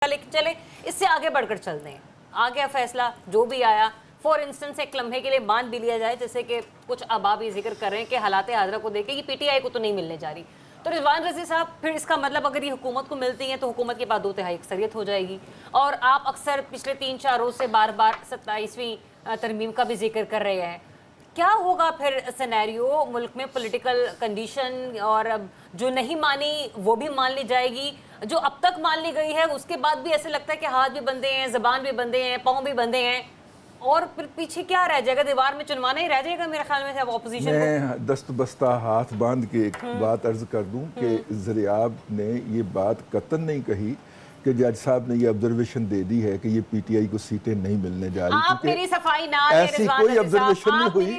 लेकिन चले इससे आगे बढ़कर चलते हैं। आ गया फैसला जो भी आया, फॉर इंस्टेंस एक लम्हे के लिए मान भी लिया जाए, जैसे कि कुछ अहबाब ये जिक्र कर रहे हैं कि हालात हाजरा को देखे कि पीटीआई को तो नहीं मिलने जा रही, तो रिजवान रज़ी साहब फिर इसका मतलब अगर ये हुकूमत को मिलती हैं तो हुकूमत के बाद 2/3 अक्सरियत हो जाएगी। और आप अक्सर पिछले 3-4 रोज से बार बार 27वीं तरमीम का भी जिक्र कर रहे हैं। क्या होगा फिर सिनेरियो, मुल्क में पॉलिटिकल कंडीशन, और अब जो नहीं मानी वो भी मान ली जाएगी, जो अब तक मान ली गई है उसके बाद भी ऐसे लगता है कि हाथ भी बंधे हैं, ज़बान भी बंधे हैं, पाँव भी बंधे हैं, और फिर पीछे क्या रह जाएगा? दीवार में चुनवाना ही रह जाएगा मेरे ख्याल में। ऑपोजिशन मैं दस्त बस्ता हाथ बांध के एक बात अर्ज कर दूं कि ज़रियाब ने ये बात कतन नहीं कही कि जज साहब ने ये ऑब्जर्वेशन दे दी है कि ये पीटीआई को सीटें नहीं मिलने जा रही। आप मेरी सफाई ना ऐसी कोई ऑब्जर्वेशन नहीं हुई।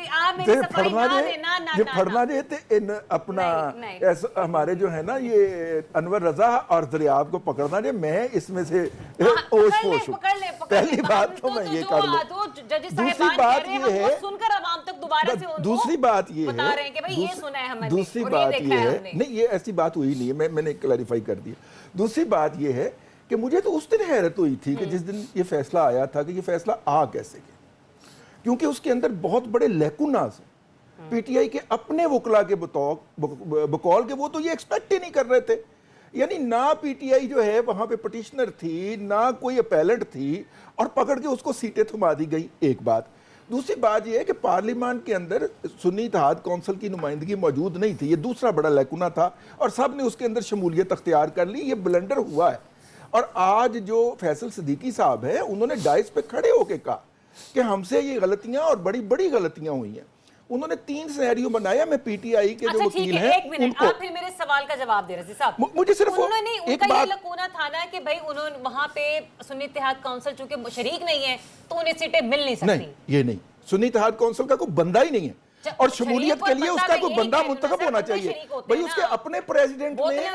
जो फड़ना जे थे इन अपना हमारे जो है ना ये अनवर रजा और ज़रियाब को पकड़ना जे, मैं इसमें से ओश पोश हूं। पहली बात तो मैं ये कर लूं। दूसरी बात ये है, दूसरी बात ये है, दूसरी बात ये है, नहीं ये ऐसी बात हुई नहीं है, मैंने क्लैरिफाई कर दिया। दूसरी बात ये है कि मुझे तो उस दिन हैरत हुई थी कि जिस दिन ये फैसला आया था कि ये फैसला आ कैसे गया, क्योंकि उसके अंदर बहुत बड़े लैकुनास हैं पीटीआई के अपने वकला के बकौल के। वो तो ये एक्सपेक्ट ही नहीं कर रहे थे, यानी ना पीटीआई जो है वहां पे पटिशनर थी, ना कोई अपैलेंट थी, और पकड़ के उसको सीटें थमा दी गई। एक बात। दूसरी बात यह है कि पार्लियामेंट के अंदर सुन्नी इत्तेहाद कौंसिल की नुमाइंदगी मौजूद नहीं थी, ये दूसरा बड़ा लैकुना था, और सब ने उसके अंदर शमूलियत अख्तियार कर ली। ये ब्लंडर हुआ है। और आज जो फैसल सिद्दीकी साहब है, उन्होंने डाइस पे खड़े होकर कहा कि हमसे ये गलतियां और बड़ी बड़ी गलतियां हुई हैं। उन्होंने 3 सिनेरियो बनाया। मैं पीटीआई के जो वकील हैं उनको, आप फिर मेरे सवाल का जवाब दे रहे साहब। मुझे सिर्फ एक बात लकूना था ना कि भाई उन्होंने वहां पे सुन्नी इत्तेहाद कौंसिल चूंकि शरीक नहीं है तो उन्हें सीटें मिल नहीं सकती। नहीं, ये नहीं, सुन्नी इत्तेहाद कौंसिल का कोई बंदा ही नहीं है, और शमूलियत के लिए उसका कोई बंदा मुंतखब होना चाहिए। भाई उसके अपने प्रेसिडेंट ने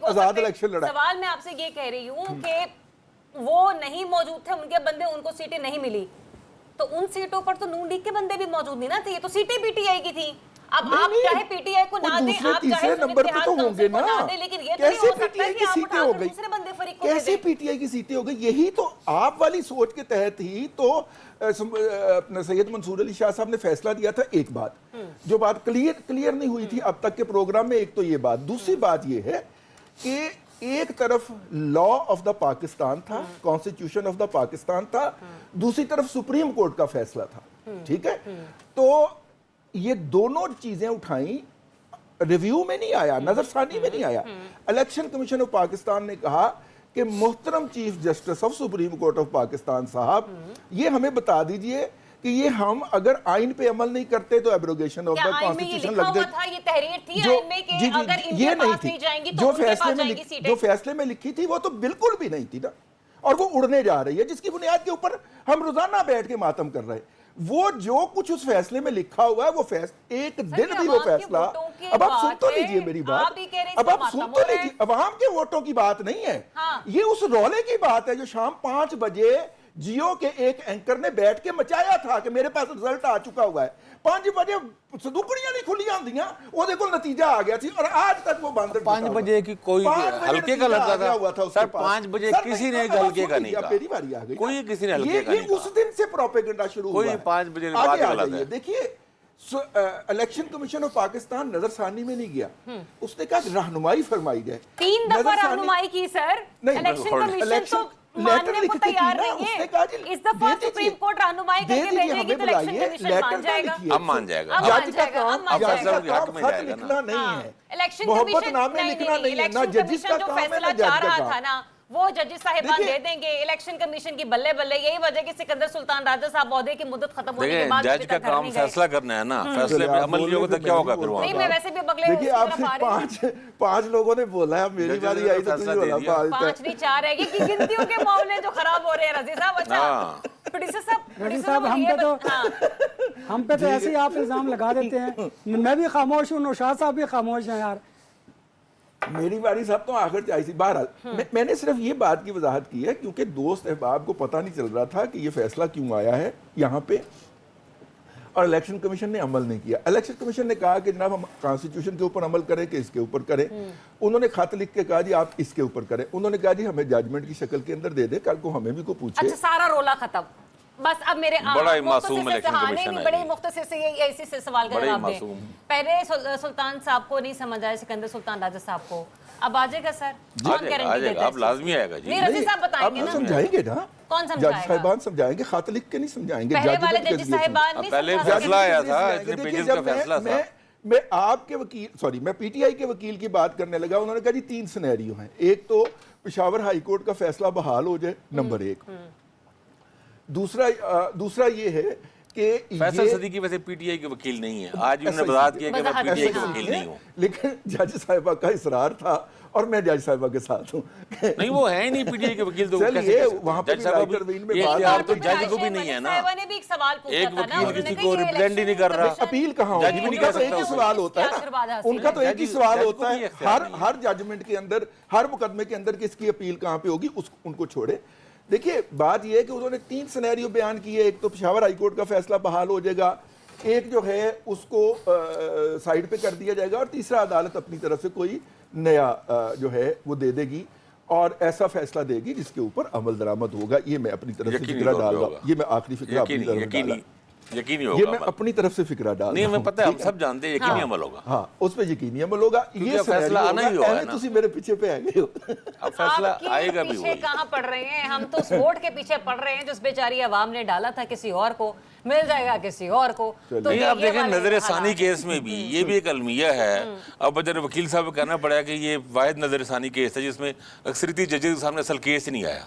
आजाद इलेक्शन लड़ा। सवाल मैं आपसे ये कह रही हूँ कि वो नहीं मौजूद थे, उनके बंदे, उनको सीटें नहीं मिली, तो उन सीटों पर तो नून लीग के बंदे भी मौजूद नहीं ना थे, ये तो सीटें पीटीआई की थी। अब आप चाहे पीटीआई को ना दें, आप चाहे नंबर पे तो होंगे ना, लेकिन ये कैसे पीटीआई की सीटें हो गई? कैसे पीटीआई की सीटें हो गई? यही तो आप वाली सोच के तहत ही तो सैयद मंसूर अली शाह साहब ने फैसला दिया था। एक बात जो बात क्लियर नहीं हुई थी अब तक के प्रोग्राम में, एक तो ये बात। दूसरी बात ये है कि एक तरफ लॉ ऑफ द पाकिस्तान था, कॉन्स्टिट्यूशन ऑफ द पाकिस्तान था, दूसरी तरफ सुप्रीम कोर्ट का फैसला था। ठीक है, तो ये दोनों चीजें उठाई, रिव्यू में नहीं आया, नजरसानी में नहीं आया। इलेक्शन कमीशन ऑफ पाकिस्तान ने कहा कि मोहतरम chief justice of supreme court of Pakistan साहब, ये हमें बता दीजिए कि ये हम अगर आइन पे अमल नहीं करते तो एब्रोगेशन ऑफ द कॉन्स्टिट्यूशन लग जाए। ये तहरीर थी आइन में कि अगर ये नहीं थी जो फैसले में लिखी थी, वो तो बिल्कुल भी नहीं थी ना, और वो उड़ने जा रही है, जिसकी बुनियाद के ऊपर हम रोजाना बैठ के मातम कर रहे हैं। वो जो कुछ उस फैसले में लिखा हुआ है, वो एक दिन भी वो फैसला, अब आप सुन तो लीजिए मेरी बात, अब आप सुन तो लीजिए, अवाम के वोटों की बात नहीं है। ये उस रौले की बात है जो शाम 5 बजे जियो के एक एंकर ने बैठ के मचाया था कि मेरे पास रिजल्ट आ चुका हुआ है। 5 बजे सदुकड़ियां नहीं खुली आंदियां, ओदे कोल नतीजा आ गया थी, और आज तक वो बंद। 5 बजे की कोई हल्के का लगा था सर, 5 बजे किसी ने हल्के का नहीं कहा। मेरी बारी आ गई, कोई किसी ने हल्के का नहीं कहा। उस दिन से प्रोपेगेंडा शुरू हुआ, कोई 5 बजे बाद गलत है। देखिए, इलेक्शन कमीशन ऑफ पाकिस्तान नजरसानी में नहीं गया, उसने कहा रहनुमाई फरमाई जाए। 3 दफा रहनुमाई की सर, इलेक्शन कमीशन तो मानने को तैयार नहीं है। इस दफा सुप्रीम कोर्ट रहनुमाई करके भेजेगी तो इलेक्शन कमीशन मान जाएगा। अब मान जाएगा। जज का काम खत लिखना नहीं है, इलेक्शन मोहब्बत नामे लिखना नहीं है, ना जजिस का काम है ना जज का काम। वो जजेस साहिबान दे देंगे इलेक्शन कमीशन की बल्ले बल्ले। यही वजह कि सिकंदर सुल्तान राजा साहब ओहदे की मुद्दत खत्म होने के बाद जज का काम फैसला करना है ना, फैसले पे अमल नहीं होगा तो क्या होगा फिर? नहीं, मैं वैसे भी बगले देखिए, आपसे 5 लोगों ने बोला है, मेरी बारी आई तो तुझे बोला 5 नहीं 4 है कि गिनतियों के मामले जो खराब हो रहे हैं रजी साहब। अच्छा प्रोड्यूसर साहब हम पे तो ऐसे ही आप इल्जाम लगा देते हैं। मैं भी खामोश हूँ, नौशाद साहब भी खामोश हैं यार। मेरी बारी साहब तो आखिर चाहिए थी। बहरहाल मैंने सिर्फ ये बात की वजाहत की है क्योंकि दोस्त अहबाब को पता नहीं चल रहा था कि ये फैसला क्यों आया है यहाँ पे, और इलेक्शन कमीशन ने अमल नहीं किया। इलेक्शन कमीशन ने कहा कि जनाब हम कॉन्स्टिट्यूशन के ऊपर अमल करें कि इसके ऊपर करें। उन्होंने खत लिख के कहा जी आप इसके ऊपर करें। उन्होंने कहा जी हमें जजमेंट की शक्ल के अंदर दे दे, कल को हमें भी को पूछे। अच्छा, सारा रोला खत्म, बस अब मेरे बड़ा ही मासूम इलेक्शन कमीशन है। बड़े मुख्तसर से ये ऐसे से सवाल का जवाब दें। पहले सुल्तान साहब को नहीं समझ आया, सिकंदर सुल्तान राजा साहब को, अब आ जाएगा सर? कौन गारंटी देता है? अब लाजमी आएगा जी। नहीं, रज़ी साहब बताएंगे ना, समझाएंगे ना, कौन समझाएगा? जज साहिबान समझाएंगे, खत लिख के नहीं समझाएंगे। पहले वाले जज साहिबान नहीं पहले समझा फैसला आया सकते। था, इतने पेजेस का फैसला था। मैं आपके वकील, सॉरी, मैं पीटीआई के वकील की बात करने लगा। उन्होंने कहा जी 3 सिनेरियो हैं। एक तो पेशावर हाई कोर्ट का फैसला बहाल हो जाए, नंबर 1। दूसरा ये है कि फैसल सदीकी वैसे पीटीआई के वकील नहीं है, आज भी उन्होंने वजाहत किया कि मैं पीटीआई के वकील नहीं हूँ, लेकिन जज साहिबा का इसरार था और मैं जज साहिबा के साथ हूँ। नहीं वो है ही नहीं पीटीआई के वकील, तो चलिए वहाँ पे जज को भी नहीं है ना। ने भी एक सवाल पूछा एक था ना, वकील किसी को रिप्रेजेंट ही नहीं कर रहा, अपील कहाँ, जज भी नहीं कर एक ही सवाल होता है, उनका तो एक ही सवाल होता है हर जजमेंट के अंदर, हर मुकदमे के अंदर किसकी अपील कहाँ पे होगी, उनको छोड़े। देखिए बात यह है कि उन्होंने 3 सिनेरियो बयान किए। एक तो पेशावर हाईकोर्ट का फैसला बहाल हो जाएगा, एक जो है उसको साइड पे कर दिया जाएगा, और तीसरा अदालत अपनी तरफ से कोई नया जो है वो दे देगी और ऐसा फैसला देगी जिसके ऊपर अमल दरामद होगा। ये मैं अपनी तरफ से फिक्रा डाल रहा हूँ, ये मैं आखिरी फिक्रा अपनी तरफ डाला, यकीनी होगा, ये मैं अपनी तरफ से फिक्रा डाल नहीं, हमें पता है, हम सब जानते हैं यकीनी अमल होगा। हाँ, उस पे यकीनी अमल होगा। ये फैसला आना ही होगा ना, तुसी मेरे पीछे पे आ गए हो। अब फैसला आएगा भी। पीछे कहाँ पड़ रहे हैं हम, तो उस वोट के पीछे पड़ रहे हैं जो उस बेचारी अवाम ने डाला था, किसी और को मिल जाएगा, किसी और को। तो नहीं, आप देखें नजर सानी केस में भी ये भी एक अलमिया है। अब बजाय वकील साहब को कहना पड़ा कि ये वाहिद नजर सानी केस है जिसमें अक्सरियती जजेस के सामने असल केस ही नहीं आया।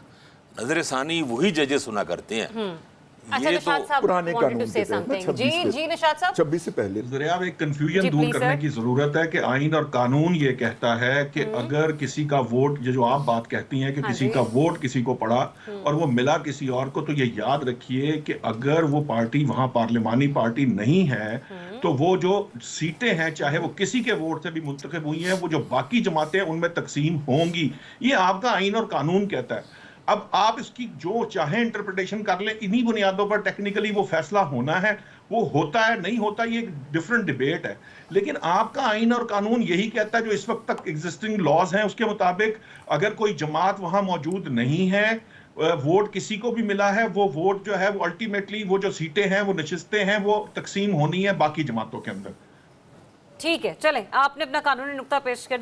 नजर सानी वही जजेस सुना करते हैं। अच्छा, निशात साहब पुराने कानून के तहत जी निशात साहब 26 से पहले ज़रा एक कंफ्यूजन दूर करने की जरूरत है कि आइन और कानून ये कहता है कि अगर किसी का वोट, जो आप बात कहती हैं कि किसी का वोट किसी को पड़ा और वो मिला किसी और को, तो ये याद रखिए कि अगर वो पार्टी वहां पार्लिमानी पार्टी नहीं है तो वो जो सीटें हैं चाहे वो किसी के वोट से भी मुंतखब हुई हैं, वो जो बाकी जमातें हैं उनमें तकसीम होंगी। ये आपका आइन और कानून कहता है। अब आप इसकी जो चाहे इंटरप्रिटेशन कर लें, इन्हीं बुनियादों पर टेक्निकली वो फैसला होना है, वो होता है नहीं होता, ये एक डिफरेंट डिबेट है। लेकिन आपका आइन और कानून यही कहता है, जो इस वक्त तक एग्जिस्टिंग लॉज हैं उसके मुताबिक अगर कोई जमात वहां मौजूद नहीं है, वोट किसी को भी मिला है, वो वोट जो है वो अल्टीमेटली वो जो सीटें हैं वो नशिस्तें हैं वो तकसीम होनी है बाकी जमातों के अंदर। ठीक है, चलें, आपने अपना कानूनी नुक्ता पेश कर